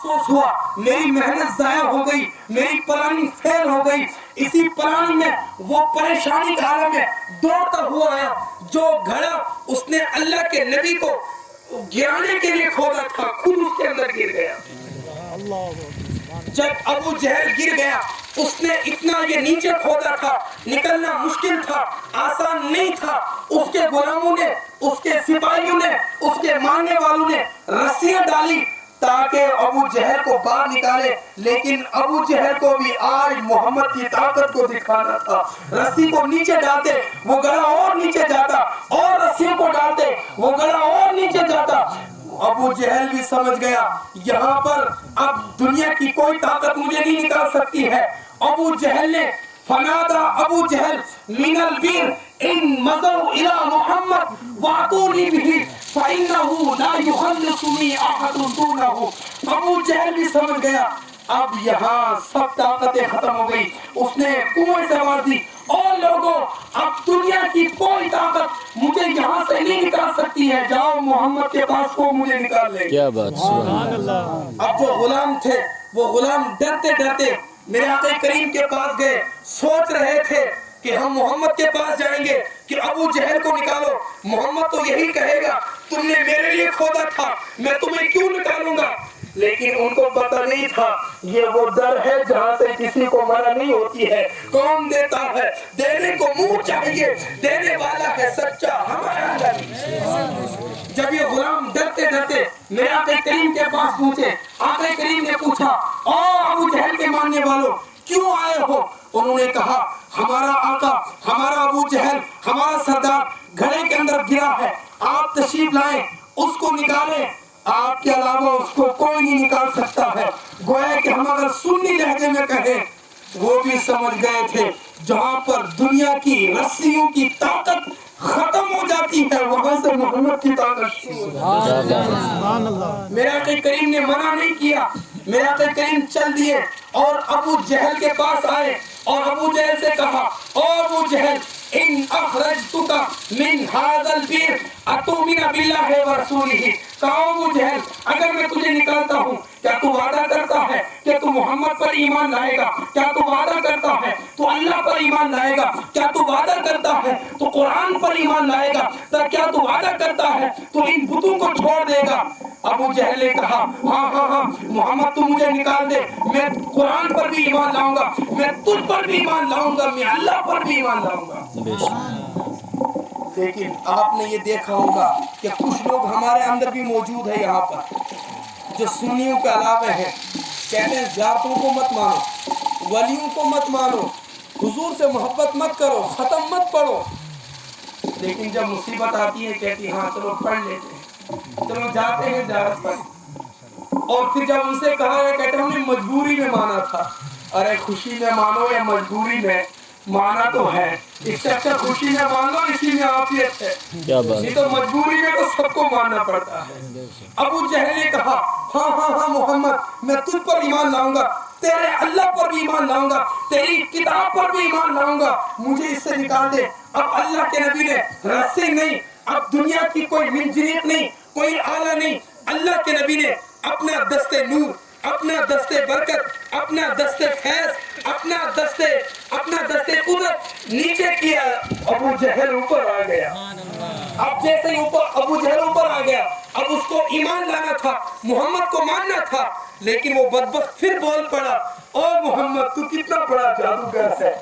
افسوس ہوا، میری محنت ضائع ہو گئی، میری پلاننگ فیل ہو گئی۔ اسی پلاننگ میں وہ پریشانی کے عالم میں دوڑتا ہوا آیا، جو گھڑا اس نے اللہ کے نبی کو گرانے کے لیے کھودا تھا خود اس کے اندر گر گیا۔ جب ابو جہل گر گیا، اس نے اتنا یہ نیچے کھودا تھا، نکلنا مشکل تھا، آسان نہیں تھا۔ اس کے غلاموں نے، اس کے سپاہیوں نے، اس کے ماننے والوں نے رسیاں ڈالی تاکہ ابو جہل کو باہر نکالے، لیکن ابو جہل کو بھی آج محمد کی طاقت کو دکھانا تھا۔ رسی کو نیچے ڈالتے وہ گڑا اور نیچے جاتا، اور رسی کو ڈالتے وہ گڑا اور نیچے جاتا۔ ابو جہل بھی سمجھ گیا یہاں پر اب دنیا کی کوئی طاقت مجھے نہیں نکال سکتی ہے۔ ابو جہل نے فنادا ابو جہل من البیر ان مضوا الى محمد واتونی به فانه لا يخلصني احد دونه۔ ابو جہل بھی سمجھ گیا اب یہاں سب طاقتیں ختم ہو گئی۔ اس نے کنویں سے آواز دی، اور لوگوں اب دنیا کی کوئی طاقت مجھے یہاں سے نہیں نکال سکتی ہے، جاؤ محمد کے پاس کو مجھے نکال لے۔ کیا بات، سبحان اللہ۔ اب جو غلام تھے وہ غلام ڈرتے ڈرتے میرے آقا کریم کے پاس گئے، سوچ رہے تھے کہ ہم محمد کے پاس جائیں گے کہ ابو جہل کو نکالو، محمد تو یہی کہے گا تم نے میرے لیے کھودا تھا، میں تمہیں کیوں نکالوں گا۔ لیکن ان کو پتہ نہیں تھا یہ وہ در ہے جہاں سے کسی کو منع نہیں ہوتی ہے۔ کون دیتا ہے دینے کو منہ چاہیے، دینے والا ہے سچا ہمارا نبی۔ جب یہ غلام ڈرتے ڈرتے میرے آقا کریم کے پاس پہنچے، آقا کریم نے پوچھا اور ابو جہل کے ماننے والوں کیوں آئے ہو؟ انہوں نے کہا ہمارا آقا، ہمارا ابو جہل، ہمارا سردار گھڑے کے اندر گرا ہے، آپ تشریف لائیں، اس کو نکالیں، آپ کے علاوہ اس کو کوئی نہیں نکال سکتا ہے۔ گویا کہ ہم اگر سنی لہجے میں کہیں، وہ بھی سمجھ گئے تھے جہاں پر دنیا کی رسیوں کی طاقت ختم ہو جاتی ہے وہاں سے محمد کی طاقت۔ میرے آقا کریم نے منع نہیں کیا، میرے آقا کریم چل دیے اور ابو جہل کے پاس آئے اور ابو جہل سے کہا او ابو جہل ان اخرجتک من هذا البئر اتؤمن بالله ورسوله۔ کہا ابو جہل اگر میں تجھے نکالتا ہوں کیا تو وعدہ کرتا ہے کہ تو محمد پر ایمان لائے گا؟ کیا تو وعدہ کرتا ہے تو اللہ پر ایمان لائے گا؟ کیا تو وعدہ کرتا ہے تو قرآن پر ایمان لائے گا؟ کیا تو وعدہ کرتا ہے تو ان بتوں کو چھوڑ دے گا؟ ابو جہل نے کہا ہاں محمد تو مجھے نکال دے، میں قرآن پر بھی ایمان لاؤں گا، میں تجھ پر بھی ایمان لاؤں گا، میں اللہ پر بھی ایمان لاؤں گا۔ لیکن آپ نے یہ دیکھا ہوگا کہ کچھ لوگ ہمارے اندر بھی موجود ہیں یہاں پر جو سنیوں کے علاوہ ہیں، کہتے ہیں ذاتوں کو مت مانو، ولیوں کو مت مانو، حضور سے محبت مت کرو، ختم مت پڑھو۔ لیکن جب مصیبت آتی ہے کہتی ہاں چلو پڑھ لیتے ہیں، چلو جاتے ہیں زیارت پر، اور پھر جب ان سے کہا ہے کہتے ہم نے مجبوری میں مانا تھا۔ ارے خوشی میں مانو یا مجبوری میں، مانا تو ہے، اس سے اچھا خوشی میں مان لو، اسی میں عافیت ہے، نہیں تو مجبوری میں تو سب کو ماننا پڑتا ہے۔ ابو جہل نے کہا ہاں محمد میں تجھ پر ایمان لاؤں گا، تیرے اللہ پر بھی ایمان لاؤں گا، تیری کتاب پر بھی ایمان لاؤں گا، مجھے اس سے نکال دے۔ اب اللہ کے نبی نے رسی نہیں، اب دنیا کی کوئی منجنیق نہیں، کوئی آلہ نہیں، اللہ کے نبی نے اپنا دست نور، اپنا دست برکت، اپنا دست فیض، اپنا دست قدرت نیچے کیا، ابو جہل اوپر آ گیا۔ اب جیسے ہی ابو جہل اوپر آ گیا، اب اس کو ایمان لانا تھا، محمد کو ماننا تھا، لیکن وہ بدبخت پھر بول پڑا او محمد تو کتنا بڑا جادوگر ہے،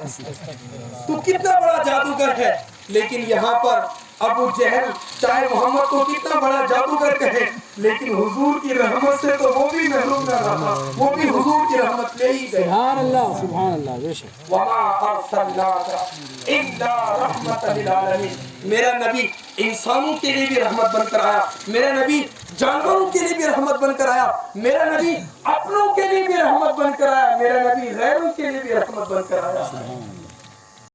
تو کتنا بڑا جادوگر ہے۔ لیکن یہاں پر ابو جہل چاہے محمد کو کتنا بڑا جادوگر کہے، لیکن حضور کی رحمت سے تو وہ بھی محروم نہ رہا، وہ بھی حضور کی رحمت لے ہی گئے۔ سبحان اللہ، سبحان اللہ، بے شک۔ وَمَا أَرْسَلْنَاكَ إِلَّا رَحْمَةً لِلْعَالَمِينَ۔ میرا نبی انسانوں کے لیے بھی رحمت بن کر آیا، میرا نبی جانوروں کے لیے بھی رحمت بن کر آیا، میرا نبی اپنوں کے لیے بھی رحمت بن کر آیا، میرا نبی غیروں کے لیے بھی رحمت بن کر آیا۔